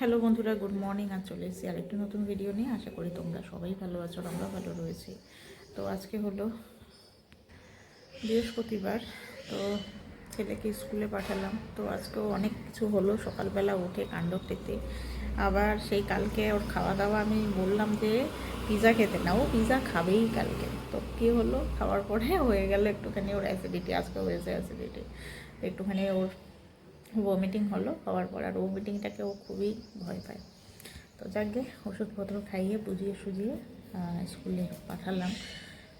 Hello বন্ধুরা, good morning. আজ চলে এসেছি আরেকটি নতুন ভিডিও নিয়ে। আশা করি তোমরা সবাই ভালো আছো, আমরা ভালো রয়েছি। তো আজকে হলো বৃহস্পতিবার, তো ছেলেকে স্কুলে পাঠালাম। তো আজকেও অনেক কিছু হলো সকালবেলা উঠে কাণ্ড পেতে। আবার সেই কালকে ওর খাওয়া দাওয়া, আমি বললাম যে পিৎজা খেতে, না ও পিৎজা খাবেই কালকে। তো কী হলো, খাওয়ার পরে হয়ে গেল একটুখানি ওর অ্যাসিডিটি, আজকে হয়েছে অ্যাসিডিটি। একটুখানি ওর ভমিটিং হলো হওয়ার পর, আর ভমিটিংটাকে ও খুবই ভয় পায়। তো যাকে ওষুধপত্র খাইয়ে বুঝিয়ে সুজিয়ে স্কুলে পাঠালাম।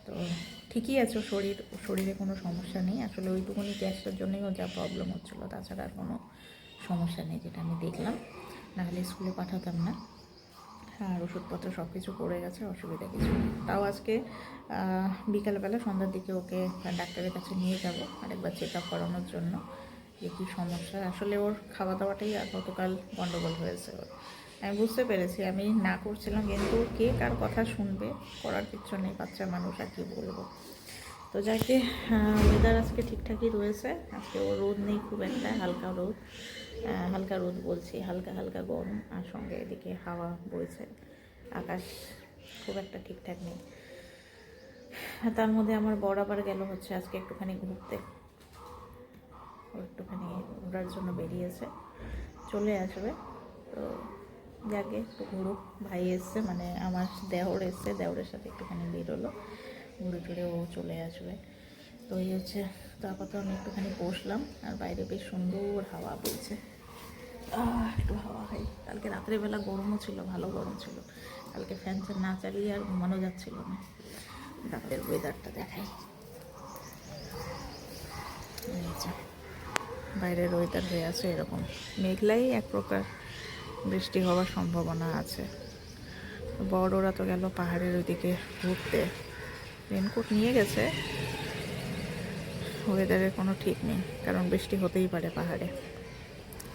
তো ঠিকই আছে, শরীরে কোনো সমস্যা নেই। আসলে ওইটুকুনি গ্যাসটার জন্যই ও যা প্রবলেম হচ্ছিলো, তাছাড়া আর কোনো সমস্যা নেই যেটা আমি দেখলাম, নাহলে স্কুলে পাঠাতাম না। আর ওষুধপত্র সব কিছু পড়ে গেছে, অসুবিধা কিছু নেই। তাও আজকে বিকালবেলা সন্ধ্যার দিকে ওকে ডাক্তারের কাছে নিয়ে যাব আরেকবার চেক আপ করানোর জন্য, যে কী সমস্যা। আসলে ওর খাওয়া দাওয়াটাই গতকাল গণ্ডগোল হয়েছে ওর। আমি বুঝতে পেরেছি, আমি না করছিলাম, কিন্তু কে কার কথা শুনবে, করার কিছু নেই, বাচ্চা মানুষ আর কী বলবো। তো যাকে ওয়েদার আজকে ঠিকঠাকই রয়েছে। আজকে ও রোদ নেই খুব একটা, হালকা রোদ বলছি, হালকা হালকা গরম, আর সঙ্গে এদিকে হাওয়া বইছে। আকাশ খুব একটা ঠিকঠাক নেই। তার মধ্যে আমার বর আবার গেল হচ্ছে আজকে একটুখানি ঘুরতে, ও একটুখানি ঘোরার জন্য বেরিয়েছে, চলে আসবে। তো যাকে একটু ঘুরুক, ভাই এসছে, মানে আমার দেওর এসছে, দেওরের সাথে একটুখানি বেরোলো, ঘুরে টুরে ও চলে আসবে। তো এই হচ্ছে। তো আপাতত আমি একটুখানি বসলাম, আর বাইরে বেশ সুন্দর হাওয়া বইছে। একটু হাওয়া খাই। কালকে রাত্রেবেলা গরমও ছিল, ভালো গরম ছিল। কালকে ফ্যান না চালিয়ে আর ঘুমানো যাচ্ছিল না। রাতের ওয়েদারটা দেখাই, বাইরের ওয়েদার হয়ে আছে এরকম মেঘলাই, এক প্রকার বৃষ্টি হওয়ার সম্ভাবনা আছে। বড়রা তো গেল পাহাড়ের ওইদিকে ঘুরতে, রেনকোট নিয়ে গেছে। ওয়েদারের কোনো ঠিক নেই, কারণ বৃষ্টি হতেই পারে পাহাড়ে।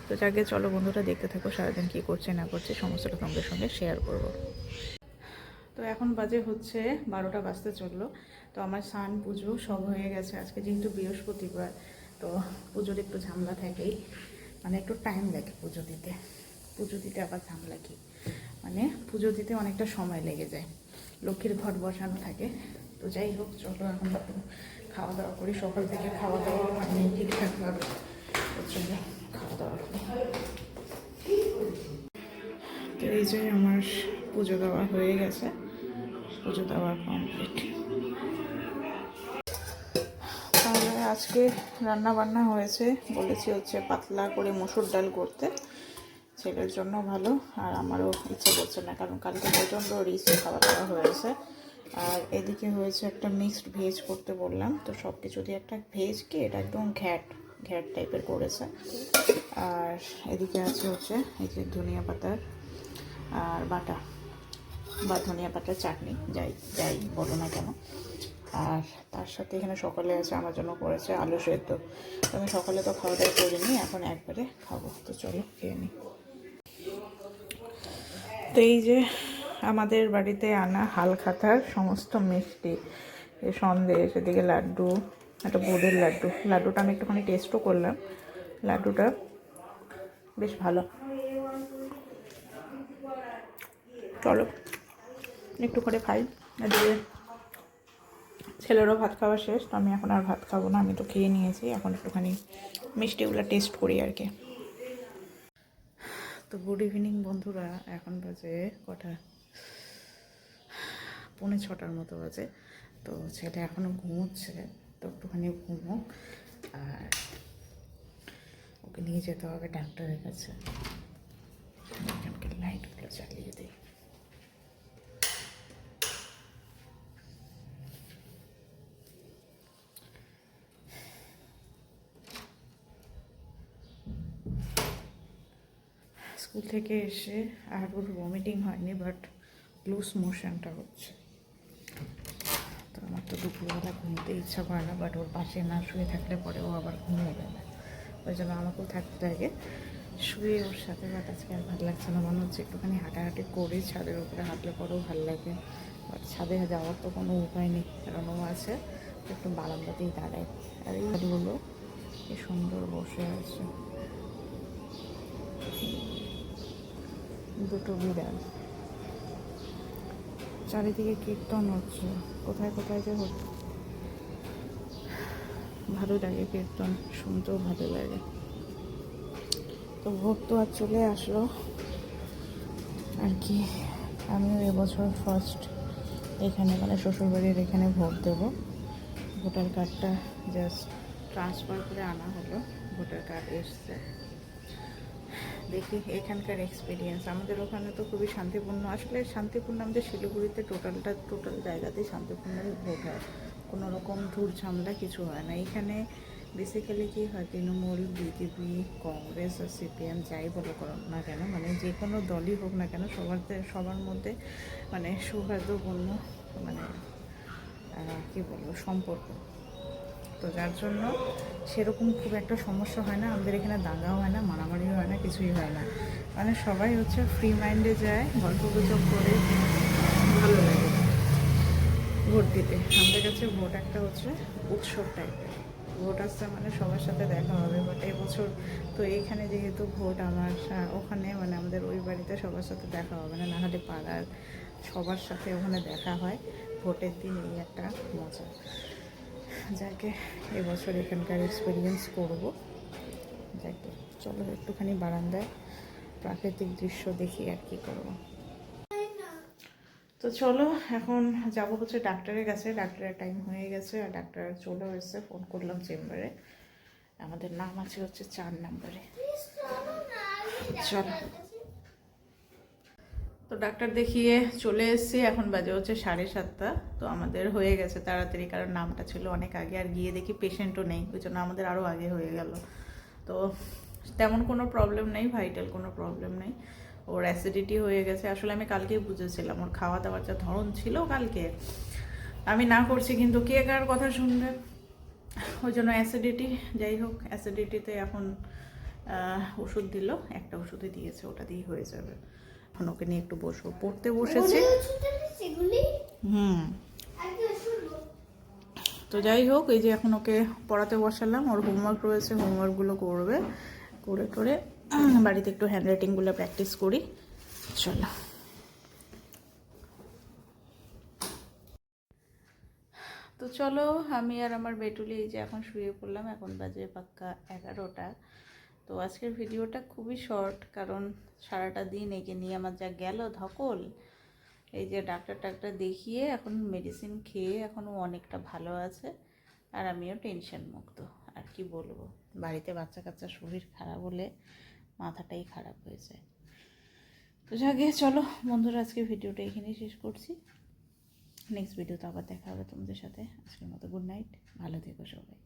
তো যাকে চলো বন্ধুরা, দেখতে থাকো সারাদিন কী করছে না করছে, সমস্তটা তোমাদের সঙ্গে শেয়ার করব। তো এখন বাজে হচ্ছে 12টা বাজতে চললো। তো আমার স্নান পুজো সব হয়ে গেছে। আজকে যেহেতু বৃহস্পতিবার, তো পুজোর একটু ঝামেলা থাকেই, মানে একটু টাইম লাগে পুজো দিতে আবার ঝামেলা কি, মানে পুজো দিতে অনেকটা সময় লেগে যায়, লক্ষ্মীর ঘট বসানো থাকে। তো যাই হোক, চলো এখন একটু খাওয়া দাওয়া করি। সকাল থেকে খাওয়া দাওয়া মানে ঠিকঠাকভাবে, ওর জন্য খাওয়া দাওয়া করি। তো এই যে আমার পুজো দেওয়া হয়ে গেছে, পুজো দেওয়া কমপ্লিট। তাহলে আজকে রান্না বান্না হয়েছে, বলেছি হচ্ছে পাতলা করে মসুর ডাল করতে, ছেলের জন্য ভালো, আর আমারও ইচ্ছে করছে না, কারণ কালকে প্রচণ্ড রিচ খাওয়া দাওয়া হয়েছে। আর এদিকে হয়েছে একটা মিক্সড ভেজ করতে বললাম, তো সব কিছু দিয়ে একটা ভেজ কি, এটা একদম ঘ্যাট টাইপের করেছে। আর এদিকে আছে হচ্ছে এই যে ধনিয়া পাতার আর বাটা বা ধনিয়া পাতার চাটনি, যাই বলো না কেন। আর তার সাথে এখানে সকালে আছে আমার জন্য করেছে আলু সেদ্ধ। আমি সকালে তো খাওয়া দাওয়া করিনি, এখন একবারে খাবো। তো চলো খেয়ে নিই। তো এই যে আমাদের বাড়িতে আনা হালখাতার সমস্ত মিষ্টি, সন্দেশ, এদিকে লাড্ডু, একটা বোঁদের লাড্ডুটা আমি একটুখানি টেস্টও করলাম, লাড্ডুটা বেশ ভালো। চলো একটু করে খাই। এদিকে ছেলেরও ভাত খাওয়া শেষ, তো আমি এখন আর ভাত খাবো না, আমি তো খেয়ে নিয়েছি। এখন একটুখানি মিষ্টিগুলো টেস্ট করি আর কি। তো গুড ইভিনিং বন্ধুরা, এখন বাজে কটা, 5:45 মতো বাজে। তো ছেলে এখনও ঘুমোচ্ছে, তো একটুখানি ঘুমোক, আর ওকে নিয়ে যেতে হবে ডাক্তারের কাছে। লাইটগুলো চালিয়ে দিই। স্কুল থেকে এসে আর ওর ভমিটিং হয়নি, বাট লুজ মোশনটা হচ্ছে। তো আমার তো দুপুরবেলা ঘুমতে ইচ্ছা করে না, বাট ওর পাশে না শুয়ে থাকলে পরে ও আবার ঘুমিয়ে যাবে, ওই জন্য আমাকেও থাকতে লাগে শুয়ে ওর সাথে। বাট আজকে আর ভালো লাগছে না, মনে হচ্ছে একটুখানি হাঁটাহাঁটি করে ছাদের উপরে হাঁটলে পরেও ভালো লাগে। বাট ছাদে যাওয়ার তো কোনো উপায় নেই, কারণ ও আছে একটু বারান্দাতেই দাঁড়ায়। আর এই গাড়িগুলো কি সুন্দর বসে আছে, দুটো বিড়াল, চারিদিকে কীর্তন হচ্ছে, কোথায় কোথায় যে হচ্ছে। ভালো লাগে কীর্তন শুনতেও, ভালো লাগে। তো ভোট তো আর চলে আসলো আর কি। আমিও এবছর ফার্স্ট এখানে মানে শ্বশুরবাড়ির এখানে ভোট দেবো। ভোটার কার্ডটা জাস্ট ট্রান্সফার করে আনা হলো, ভোটার কার্ড এসছে। দেখি এখানকার এক্সপিরিয়েন্স। আমাদের ওখানে তো খুবই শান্তিপূর্ণ, আসলে শান্তিপূর্ণ আমাদের শিলিগুড়িতে টোটাল জায়গাতেই শান্তিপূর্ণই ভোট হয়, কোনো রকম ধূর ঝামেলা কিছু হয় না। এখানে বেসিক্যালি কী হয়, তৃণমূল, বিজেপি, কংগ্রেস আর সিপিএম যাই বলো না কেন, মানে যে কোনো দলই হোক না কেন, সবার মধ্যে মানে সৌহার্দ্যপূর্ণ মানে কী বলবো সম্পর্ক। তো যার জন্য সেরকম খুব একটা সমস্যা হয় না। আমাদের এখানে দাঙ্গাও হয় না, মারামারিও হয় না, কিছুই হয় না। মানে সবাই হচ্ছে ফ্রি মাইন্ডে যায়, গল্প গুজব করে, ভালো লাগে ভোট দিতে। আমাদের কাছে ভোট একটা হচ্ছে উৎসব টাইপের। ভোট আসছে মানে সবার সাথে দেখা হবে। বাট এবছর তো এইখানে যেহেতু ভোট আমার, ওখানে মানে আমাদের ওই বাড়িতে সবার সাথে দেখা হবে না, নাহলে পাড়ার সবার সাথে ওখানে দেখা হয় ভোটের দিন। এই একটা মজা, যাকে এবছর এখানকার এক্সপিরিয়েন্স করব। যাকে চলো একটুখানি বারান্দায় প্রাকৃতিক দৃশ্য দেখি আর কি করব। তো চলো এখন যাব হচ্ছে ডাক্তারের কাছে। ডাক্তারের টাইম হয়ে গেছে আর ডাক্তার চলেও এসছে। ফোন করলাম চেম্বারে, আমাদের নাম আছে হচ্ছে 4 নম্বরে। চলো, তো ডাক্তার দেখিয়ে চলে এসেছি, এখন বাজে হচ্ছে 7:30। তো আমাদের হয়ে গেছে তাড়াতাড়ি, কারণ নামটা ছিল অনেক আগে, আর গিয়ে দেখি পেশেন্টও নেই, ওই জন্য আমাদের আরও আগে হয়ে গেল। তো তেমন কোনো প্রবলেম নেই, ভাইটাল কোনো প্রবলেম নেই। ওর অ্যাসিডিটি হয়ে গেছে। আসলে আমি কালকেই বুঝেছিলাম ওর খাওয়া দাওয়ার যা ধরন ছিল কালকে, আমি না করছি কিন্তু কে কার কথা শুনবে, ওই জন্য অ্যাসিডিটি। যাই হোক, অ্যাসিডিটিতে এখন ওষুধ দিল, একটা ওষুধই দিয়েছে, ওটা দিয়েই হয়ে যাবে। এখন ওকে নিয়ে একটু বসবো, পড়তে বসেছি। তো যাই হোক, এই যে এখন ওকে পড়াতে বসালাম, ওর হোমওয়ার্ক রয়েছে, হোমওয়ার্কগুলো করবে, করে টোরে বাড়িতে একটু হ্যান্ডরাইটিংগুলো প্র্যাকটিস করি। চলো, তো চলো আমি আর আমার বেটুলি এই যে এখন শুয়ে পড়লাম। এখন বাজে পাক্কা 11টা। তো আজকের ভিডিওটা খুবই শর্ট, কারণ সারাটা দিন একে নিয়ে আমার যা গেল ধকল। এই যে ডাক্তার দেখিয়ে এখন মেডিসিন খেয়ে এখনও অনেকটা ভালো আছে, আর আমিও টেনশন মুক্ত। আর কি বলবো, বাড়িতে বাচ্চা কাচ্চা শরীর খারাপ হলে মাথাটাই খারাপ হয়ে যায়। তো যাকে চলো বন্ধুরা, আজকে ভিডিওটা এখানেই শেষ করছি। নেক্সট ভিডিওতে আবার দেখা হবে তোমাদের সাথে। আজকের মতো গুড নাইট, ভালো থেকো সবাই।